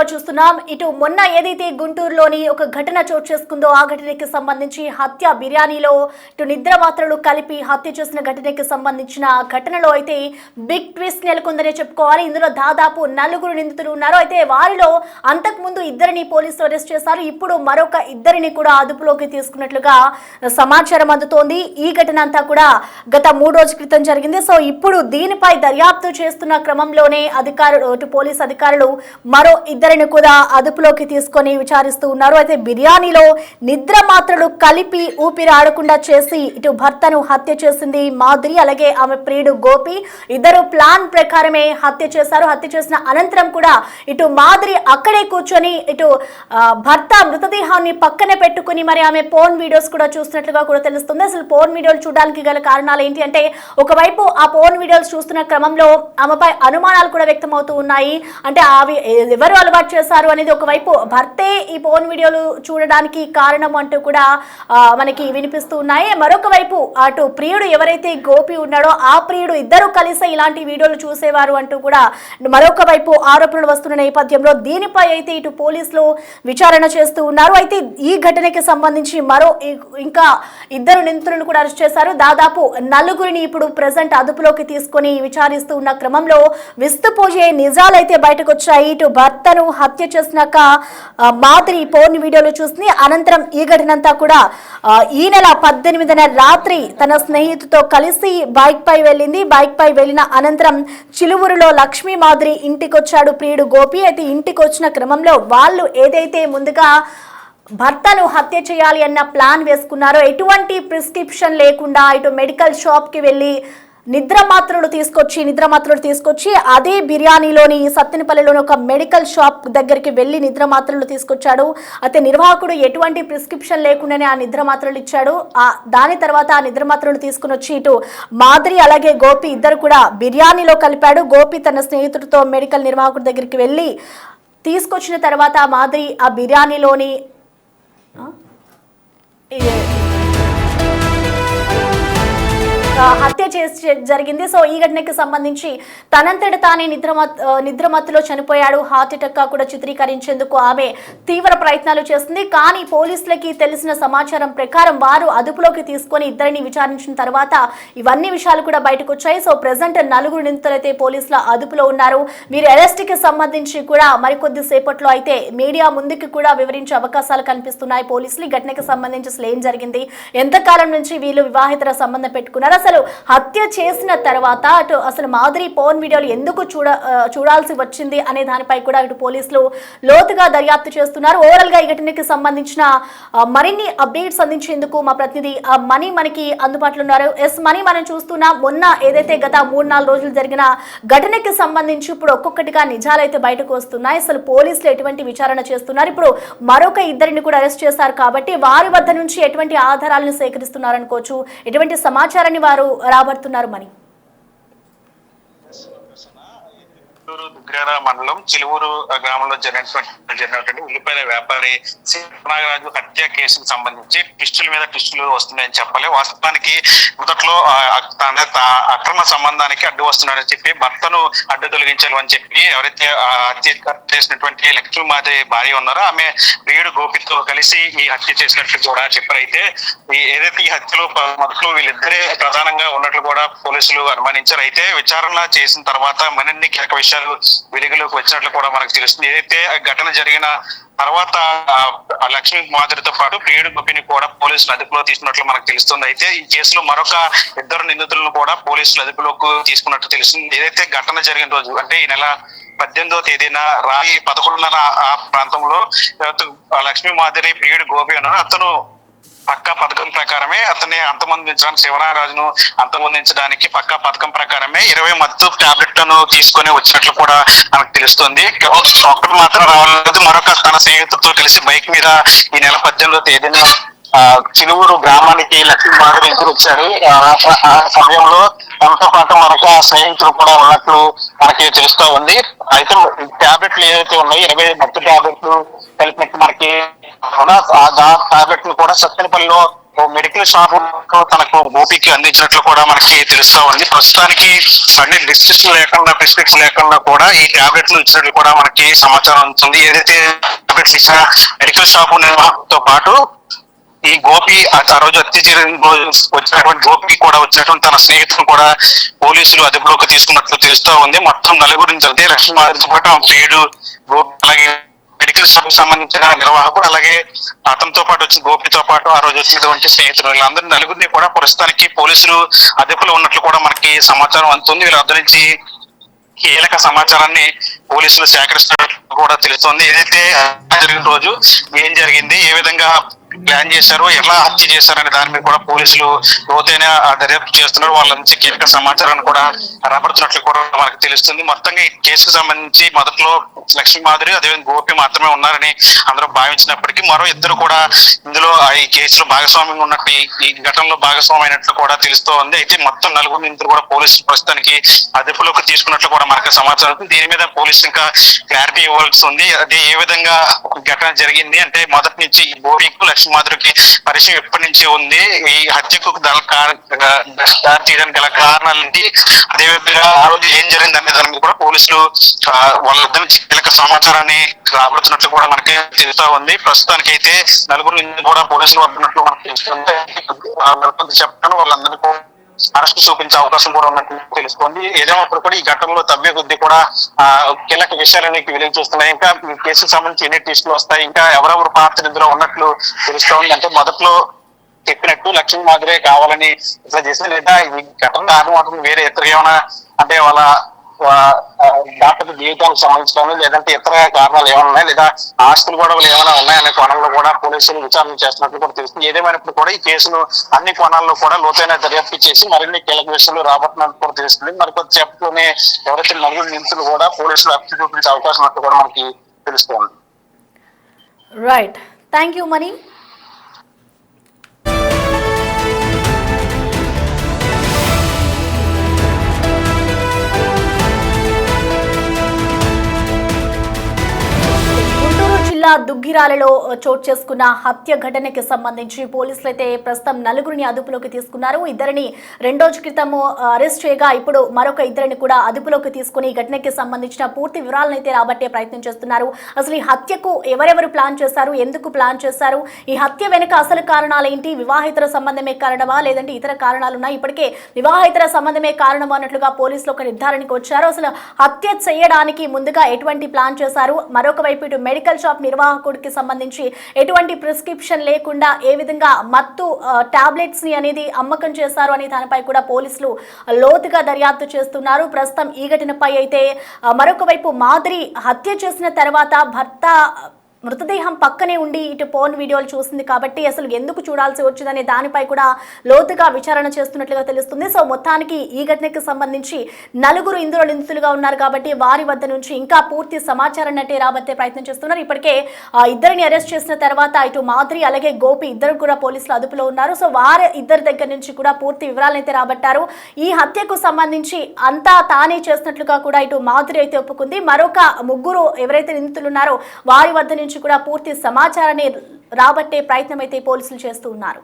నేపథ్యంలో చూస్తున్నాం. ఇటు మొన్న ఏదైతే గుంటూరులోని ఒక ఘటన చోటు చేసుకుందో ఆ ఘటనకి సంబంధించి హత్య బిర్యానీలో ఇటు నిద్ర మాత్రలు కలిపి హత్య చేసిన ఘటనకి సంబంధించిన ఘటనలో అయితే బిగ్ ట్విస్ట్ నెలకొందనే చెప్పుకోవాలి. ఇందులో దాదాపు 4 నిందితులు ఉన్నారు. అయితే వారిలో అంతకుముందు 2ని పోలీసులు అరెస్ట్ చేశారు. ఇప్పుడు మరొక 2ని కూడా అదుపులోకి తీసుకున్నట్లుగా సమాచారం అందుతోంది. ఈ ఘటన అంతా కూడా గత 3 రోజుల క్రితం జరిగింది. సో ఇప్పుడు దీనిపై దర్యాప్తు చేస్తున్న క్రమంలోనే పోలీస్ అధికారులు మరో 2ని కూడా అదుపులోకి తీసుకొని విచారిస్తూ ఉన్నారు. అయితే బిర్యానీలో నిద్ర మాత్రలు కలిపి ఊపిరి ఆడకుండా చేసి ఇటు భర్తను హత్య చేసింది మాధురి, అలాగే ఆమె ప్రియుడు గోపి. ఇద్దరు ప్లాన్ ప్రకారమే హత్య చేశారు. హత్య చేసిన అనంతరం కూడా ఇటు మాధురి అక్కడే కూర్చొని ఇటు భర్త మృతదేహాన్ని పక్కనే పెట్టుకుని మరి ఆమె ఫోన్ వీడియోస్ కూడా చూస్తున్నట్లుగా కూడా తెలుస్తుంది. అసలు ఫోన్ వీడియోలు చూడడానికి గల కారణాలు ఏంటి అంటే, ఒకవైపు ఆ ఫోన్ వీడియోలు చూస్తున్న క్రమంలో ఆమెపై అనుమానాలు కూడా వ్యక్తమవుతూ ఉన్నాయి. అంటే అవి ఎవరు అలవాటు చేశారు అనేది ఒకవైపు భర్తే ఈ ఫోన్ వీడియోలు చూడడానికి కారణం అంటూ కూడా మనకి వినిపిస్తూ ఉన్నాయి. మరొక వైపు అటు ప్రియుడు ఎవరైతే గోపి ఉన్నాడో ఆ ప్రియుడు ఇద్దరు కలిసి ఇలాంటి వీడియోలు చూసేవారు అంటూ కూడా మరొక వైపు ఆరోపణలు వస్తున్న నేపథ్యంలో దీనిపై అయితే ఇటు పోలీసులు విచారణ చేస్తూ ఉన్నారు. అయితే ఈ ఘటనకి సంబంధించి ఇంకా 2 నిందితులను కూడా అరెస్ట్ చేశారు. దాదాపు 4ని ఇప్పుడు ప్రెజెంట్ అదుపులోకి తీసుకొని విచారిస్తూ ఉన్న క్రమంలో విస్తుపోయే నిజాలైతే బయటకు వచ్చాయి. ఇటు భర్తను హత్య చేసినాక మాధురి ఫోన్ వీడియోలు చూసి అనంతరం ఈ ఘటన అంతా కూడా ఈ నెల 18న రాత్రి తన స్నేహితుతో కలిసి బైక్ పై వెళ్ళింది. బైక్ పై వెళ్ళిన అనంతరం చిలువురులో లక్ష్మీ మాధురి ఇంటికి వచ్చాడు ప్రియుడు గోపి. అయితే ఇంటికి వచ్చిన క్రమంలో వాళ్ళు ఏదైతే ముందుగా భర్తను హత్య చేయాలి అన్న ప్లాన్ వేసుకున్నారో, ఎటువంటి ప్రిస్క్రిప్షన్ లేకుండా ఇటు మెడికల్ షాప్ కి వెళ్ళి నిద్ర మాత్రలు తీసుకొచ్చి అదే బిర్యానీలోని సత్తెనపల్లిలోని ఒక మెడికల్ షాప్ దగ్గరికి వెళ్ళి నిద్ర మాత్రలు తీసుకొచ్చాడు. అయితే నిర్వాహకుడు ఎటువంటి ప్రిస్క్రిప్షన్ లేకుండానే ఆ నిద్ర మాత్రలు ఇచ్చాడు. దాని తర్వాత ఆ నిద్ర మాత్రలు తీసుకుని వచ్చి ఇటు మాధురి అలాగే గోపి ఇద్దరు కూడా బిర్యానీలో కలిపాడు. గోపి తన స్నేహితుడితో మెడికల్ నిర్వాహకుడి దగ్గరికి వెళ్ళి తీసుకొచ్చిన తర్వాత మాధురి ఆ బిర్యానీలోని హత్య జరిగింది. సో ఈ ఘటనకి సంబంధించి తనంతట తానే నిద్రమత్తులో చనిపోయాడు, హార్ట్ అటాక్ గా కూడా చిత్రీకరించేందుకు ఆమె తీవ్ర ప్రయత్నాలు చేస్తుంది. కానీ పోలీసులకి తెలిసిన సమాచారం ప్రకారం వారు అదుపులోకి తీసుకొని 2ని విచారించిన తర్వాత ఇవన్నీ విషయాలు కూడా బయటకు వచ్చాయి. సో ప్రెసెంట్ 4 నిందితులైతే పోలీసుల అదుపులో ఉన్నారు. వీరి అరెస్ట్ కి సంబంధించి కూడా మరికొద్ది సేపట్లో అయితే మీడియా ముందుకు కూడా వివరించే అవకాశాలు కనిపిస్తున్నాయి. పోలీసులు ఈ ఘటనకి సంబంధించి అసలు ఏం జరిగింది, ఎంతకాలం నుంచి వీళ్ళు వివాహితర సంబంధం పెట్టుకున్నారు, అసలు హత్య చేసిన తర్వాత అసలు మాధురి ఫోన్ వీడియోలు ఎందుకు చూడాల్సి వచ్చింది అనే దానిపై కూడా ఇటు పోలీసులు లోతుగా దర్యాప్తు చేస్తున్నారు. ఓవరాల్ గా ఈ ఘటనకి సంబంధించిన మరిన్ని అప్డేట్స్ అందించేందుకు మా ప్రతినిధి మణి మనకి అందుబాటులో ఉన్నారు. మణి, మనం చూస్తున్నాం మొన్న ఏదైతే గత 3-4 రోజులు జరిగిన ఘటనకి సంబంధించి ఇప్పుడు ఒక్కొక్కటిగా నిజాలు అయితే బయటకు వస్తున్నాయి. అసలు పోలీసులు ఎటువంటి విచారణ చేస్తున్నారు, ఇప్పుడు మరొక 2ని కూడా అరెస్ట్ చేశారు కాబట్టి వారి వద్ద నుంచి ఎటువంటి ఆధారాలను సేకరిస్తున్నారు అనుకోవచ్చు, ఎటువంటి సమాచారాన్ని వారు రాబడుతున్నారు మని? దుగ్గేర మండలం చిలువూరు గ్రామంలో జరిగినటువంటి ఉల్లిపాయల వ్యాపారి నాగరాజు హత్య కేసుకు సంబంధించి ట్విస్టుల మీద ట్విస్టులు వస్తున్నాయని చెప్పాలి. వాస్తవానికి మొదట్లో అక్రమ సంబంధానికి అడ్డు వస్తున్నాడని చెప్పి భర్తను అడ్డు తొలగించాలని చెప్పి ఎవరైతే హత్య చేసినటువంటి లక్ష్మీ మాధవి భార్య ఉన్నారో ఆమె ప్రియుడు గోపితో కలిసి ఈ హత్య చేసినట్లు కూడా చెప్పారు. అయితే ఏదైతే ఈ హత్యలో మొదట్లో వీళ్ళిద్దరే ప్రధానంగా ఉన్నట్లు కూడా పోలీసులు అనుమానించారు. అయితే విచారణ చేసిన తర్వాత మరిన్ని కీలక విషయాలు వెలుగులోకి వచ్చినట్లు కూడా మనకు తెలుస్తుంది. ఏదైతే ఘటన జరిగిన తర్వాత లక్ష్మీ మాధురితో పాటు ప్రియుడు గోపిని కూడా పోలీసులు అదుపులో తీసుకున్నట్లు మనకు తెలుస్తుంది. అయితే ఈ కేసులో మరొక 2 నిందితులను కూడా పోలీసులు అదుపులోకి తీసుకున్నట్టు తెలుస్తుంది. ఏదైతే ఘటన జరిగిన రోజు అంటే ఈ నెల 18వ తేదీన రాత్రి 11:30 ఆ ప్రాంతంలో లక్ష్మీ మాధురి ప్రియుడు గోపి ఉన్నారు. అతను పక్కా పథకం ప్రకారమే అతన్ని అంతమొందించడానికి శివనాగరాజును అంతమొందించడానికి పక్కా పథకం ప్రకారమే 20 మత్తు టాబ్లెట్లను తీసుకొని వచ్చినట్లు కూడా మనకు తెలుస్తుంది. ఒక్కటి మాత్రం రావాలన్నది మరొక తన స్నేహితులతో కలిసి బైక్ మీద ఈ నెల 18వ తేదీన చిలువూరు గ్రామానికి లక్ష్మీ మాధురి ఇంటికి వచ్చారు. ఆ సమయంలో తనతో పాటు మరొక స్నేహితులు కూడా ఉన్నట్లు మనకి తెలుస్తూ ఉంది. అయితే టాబ్లెట్లు ఏదైతే ఉన్నాయో 20 మత్తు టాబ్లెట్లు కలిపినట్టు మనకి టాబ్లెట్ ను కూడా సత్తెనపల్లిలో మెడికల్ షాప్ తనకు గోపికి అందించినట్లు కూడా మనకి తెలుస్తా ఉంది. ప్రస్తుతానికి అన్ని ప్రిస్క్రిప్షన్ లేకుండా కూడా ఈ టాబ్లెట్లు ఇచ్చినట్లు కూడా మనకి సమాచారం అందుతుంది. ఏదైతే టాబ్లెట్లు ఇచ్చిన మెడికల్ షాప్ నిర్వాహకులతో పాటు ఈ గోపి ఆ రోజు హత్య జరిగిన రోజు వచ్చినటువంటి గోపి కూడా వచ్చినటువంటి తన స్నేహితులు కూడా పోలీసులు అదుపులోకి తీసుకున్నట్లు తెలుస్తూ ఉంది. మొత్తం నలుగురిని జరిగితే లక్ష్మీమాధురితో పాటు పేడు గోపి అలాగే మెడికల్ షాప్ కు సంబంధించిన నిర్వాహకుడు అలాగే అతనితో పాటు వచ్చిన గోపితో పాటు ఆ రోజు వచ్చినటువంటి స్నేహితులు వీళ్ళందరూ నలుగురిని కూడా ప్రస్తుతానికి పోలీసులు అదుపులో ఉన్నట్లు కూడా మనకి సమాచారం అందుతుంది. వీళ్ళ వద్ద నుంచి కీలక సమాచారాన్ని పోలీసులు సేకరిస్తున్నట్లు కూడా తెలుస్తోంది. ఏదైతే జరిగిన రోజు ఏం జరిగింది, ఏ విధంగా ప్లాన్ చేశారు, ఎలా హత్య చేశారు అనే దాని మీద కూడా పోలీసులు లోతైన దర్యాప్తు చేస్తున్నారు. వాళ్ళ నుంచి కీలక సమాచారాన్ని కూడా రాబడుతున్నట్లు కూడా మనకు తెలుస్తుంది. మొత్తంగా ఈ కేసుకు సంబంధించి మొదట్లో లక్ష్మీమాధురి అదేవిధంగా గోపి మాత్రమే ఉన్నారని అందరూ భావించినప్పటికీ మరో ఇద్దరు కూడా ఇందులో ఈ కేసులో భాగస్వామ్యంగా ఉన్నట్టు ఈ ఘటనలో భాగస్వామి అయినట్లు కూడా తెలుస్తూ ఉంది. అయితే మొత్తం నలుగురు నిందితులు కూడా పోలీసులు ప్రస్తుతానికి అదుపులోకి తీసుకున్నట్లు కూడా మనకు సమాచారం. దీని మీద పోలీసులు ఇంకా క్లారిటీ ఇవ్వాల్సి ఉంది. అదే ఏ విధంగా ఘటన జరిగింది అంటే మొదటి నుంచి ఈ గోపికు లక్ష్మీమాధురికి పరిచయం ఎప్పటి నుంచి ఉంది, ఈ హత్యకు దారి తీయడానికి గల కారణాలు ఏంటి, అదేవిధంగా ఆ రోజు ఏం జరిగింది అనే దాని మీద కూడా పోలీసులు వాళ్ళ వద్ద నుంచి కీలక సమాచారాన్ని రాబడుతున్నట్లు కూడా మనకి తెలుస్తూ ఉంది. ప్రస్తుతానికి అయితే నలుగురు కూడా పోలీసులు వస్తున్నట్లు మనకు తెలుస్తుంది. చెప్తాను వాళ్ళందరికీ అరెస్ట్ చూపించే అవకాశం కూడా ఉన్నట్టు తెలుస్తోంది. ఏదేమప్పుడు కూడా ఈ ఘటనలో తవ్వే కొద్ది కూడా కీలక విషయాలన్నీ వెలుగు చూస్తున్నాయి. ఇంకా ఈ కేసుకు సంబంధించి ఎన్ని టెస్టులు వస్తాయి, ఇంకా ఎవరెవరు పాత్ర ఇందులో ఉన్నట్లు తెలుస్తోంది. అంటే మొదట్లో చెప్పినట్టు లక్ష్మీమాధురే కావాలని ఇట్లా చేసిన లేదా ఈ ఘటన కారణం వేరే ఇతర ఏమైనా అంటే వాళ్ళ డాక్టర్ జీవితానికి సంబంధించిన లేదంటే ఇతర కారణాలు ఏమైనా ఉన్నాయి లేదా ఆస్తులు గొడవలు ఏమైనా ఉన్నాయనే కోణంలో కూడా పోలీసులు విచారణ చేస్తున్నట్లు కూడా తెలుస్తుంది. ఏదేమైనప్పుడు కూడా ఈ కేసును అన్ని కోణాల్లో కూడా లోతైన దర్యాప్తు చేసి మరిన్ని కీలక విషయాలు రాబట్టినట్టు కూడా తెలుస్తుంది. మరికొద్ది సేపట్లోనే ఎవరైతే నలుగురు నిందితులు కూడా పోలీసులు అరెస్ట్ చూపించే అవకాశం ఉన్నట్టు కూడా మనకి తెలుస్తుంది. రైట్, థ్యాంక్ యూ మణి. జిల్లా దుగ్గిరాలలో చోటు చేసుకున్న హత్య ఘటనకి సంబంధించి పోలీసులు అయితే ప్రస్తుతం నలుగురిని అదుపులోకి తీసుకున్నారు. ఇద్దరిని 2 రోజుల క్రితం అరెస్ట్ చేయగా ఇప్పుడు మరొక ఇద్దరిని కూడా అదుపులోకి తీసుకుని ఈ ఘటనకి సంబంధించిన పూర్తి వివరాలను అయితే రాబట్టే ప్రయత్నం చేస్తున్నారు. అసలు ఈ హత్యకు ఎవరెవరు ప్లాన్ చేశారు, ఎందుకు ప్లాన్ చేశారు, ఈ హత్య వెనుక అసలు కారణాలు ఏంటి, వివాహితర సంబంధమే కారణమా లేదంటే ఇతర కారణాలు ఉన్నాయి, ఇప్పటికే వివాహితర సంబంధమే కారణం అన్నట్లుగా పోలీసులు ఒక నిర్ధారణకు వచ్చారు. అసలు హత్య చేయడానికి ముందుగా ఎటువంటి ప్లాన్ చేశారు, మరొక వైపు ఇటు మెడికల్ షాప్ నిర్వాహకుడికి సంబంధించి ఎటువంటి ప్రిస్క్రిప్షన్ లేకుండా ఏ విధంగా మత్తు టాబ్లెట్స్ ని అనేది అమ్మకం చేశారు అనే దానిపై కూడా పోలీసులు లోతుగా దర్యాప్తు చేస్తున్నారు. ప్రస్తుతం ఈ ఘటనపై అయితే మరొక వైపు మాధురి హత్య చేసిన తర్వాత భర్త మృతదేహం పక్కనే ఉండి ఇటు ఫోన్ వీడియోలు చూస్తుంది కాబట్టి అసలు ఎందుకు చూడాల్సి వచ్చిందనే దానిపై కూడా లోతుగా విచారణ చేస్తున్నట్లుగా తెలుస్తుంది. సో మొత్తానికి ఈ ఘటనకు సంబంధించి నలుగురు ఇందులో నిందితులుగా ఉన్నారు కాబట్టి వారి వద్ద నుంచి ఇంకా పూర్తి సమాచారాన్ని అంటే రాబట్టే ప్రయత్నం చేస్తున్నారు. ఇప్పటికే ఇద్దరిని అరెస్ట్ చేసిన తర్వాత ఇటు మాధురి అలాగే గోపి ఇద్దరు కూడా పోలీసులు అదుపులో ఉన్నారు. సో వారి ఇద్దరి దగ్గర నుంచి కూడా పూర్తి వివరాలను అయితే రాబట్టారు. ఈ హత్యకు సంబంధించి అంతా తానే చేస్తున్నట్లుగా కూడా ఇటు మాధురి అయితే ఒప్పుకుంది. మరొక ముగ్గురు ఎవరైతే నిందితులు ఉన్నారో వారి వద్ద నుంచి కూడా పూర్తి సమాచారాన్ని రాబట్టే ప్రయత్నం అయితే పోలీసులు చేస్తూ ఉన్నారు.